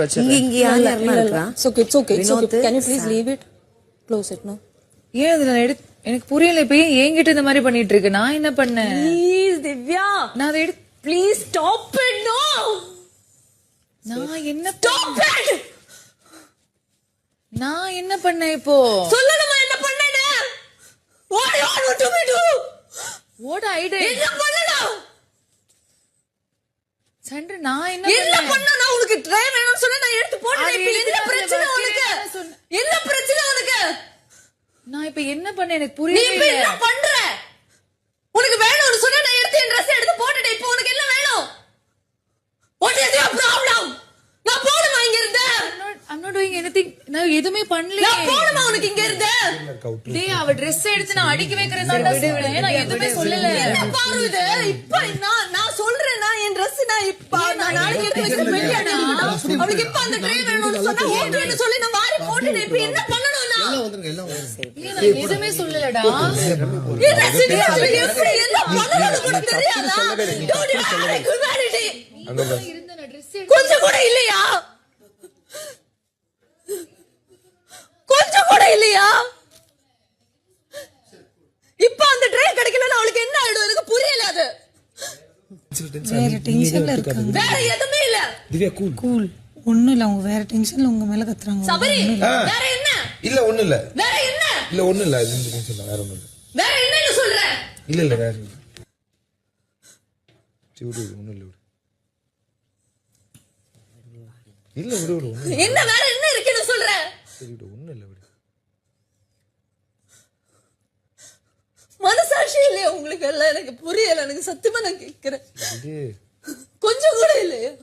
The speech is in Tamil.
Can you please leave it? Close it, no? ஏன் இதுல எனக்கு புரியல. இப்ப ஏன் என்கிட்ட இந்த மாதிரி பண்ணிட்டு இருக்கு? நான் என்ன பண்ணேன்? Please, Divya. நான் அதை Please stop it, no. நான் என்ன Stop it. நான் என்ன பண்ணேன் இப்போ? சொல்லணுமா என்ன பண்ணேன்னு? What do you want to do? What I did? என்ன பண்ணணும்? சண்டை நான் என்ன பண்ணேன்? நான் உனக்கு ட்ரை வேணும்னு சொன்னா நான் எடுத்து போட்டேன். இப்போ என்ன பிரச்சனை உனக்கு? என்ன பிரச்சனை உனக்கு? நான் இப்ப என்ன பண்ணேன் எனக்கு புரியல. நீ இப்ப என்ன பண்ற? உனக்கு வேணும்னு சொன்னா நான் எடுத்து என் Dress எடுத்து போட்டுட்டேன். இப்போ உனக்கு என்ன வேணும்? What is your problem? நான் போணுமா இங்க இருந்து? I'm not doing anything. நான் எதுமே பண்ணல. நான் போணுமா உனக்கு இங்க இருந்து? டேய் அவ Dress எடுத்து நான் அடிக்க வைக்கிறேன் தான் சொன்னேன். நான் எதுமே சொல்லல. என்ன பாரு இது? இப்ப நான் சொல்றேன் நான் என் Dress நான் இப்ப நான் நாளைக்கு எடுத்து வைக்க வேண்டியடா. அவளுக்கு இப்ப அந்த ட்ரை வேணும்னு சொன்னா ஓட்டுன்னு சொல்லி நான் வாரி போட்டுட்டேன். இப்போ என்ன பண்ணணும் நான்? எல்லாம் வந்துருங்க. நான் எதுமே சொல்லலடா. என்ன சிச்சுவேஷன் எப்படி என்ன பண்ணணும்னு கூட தெரியாதா? Don't you have humanity? கொஞ்சம் கூட இல்லையா? கொஞ்சம் கூட இல்லையா? இப்ப அந்த ட்ரே கிடைக்கலன்னா அவளுக்கு என்ன ஆயிடும்? எனக்கு புரியல அது. வேற டென்ஷன்ல இருக்காங்க. வேற எதுவுமே இல்ல. திவ்யா கூல். ஒண்ணும் இல்ல, அவங்க வேற டென்ஷன்ல உங்க மேல கத்துறாங்க. சபரி வேற என்ன? இல்ல ஒண்ணு இல்ல. வேற என்ன? இல்ல ஒண்ணு இல்ல. இந்த டென்ஷன் வேற ஒண்ணு இல்ல. வேற என்னன்னு சொல்ற? இல்ல வேற இல்ல. விடு ஒண்ணு இல்ல. இல்ல விடு. என்ன வேற என்ன இருக்குன்னு சொல்ற? சரி விடு ஒண்ணு இல்ல விடு. மனசாட்சி இல்லையா உங்களுக்கு? எல்லாம் எனக்கு புரியல. எனக்கு சத்தியமா நான் கேக்குறேன். இது கொஞ்சம் கூட இல்லையா?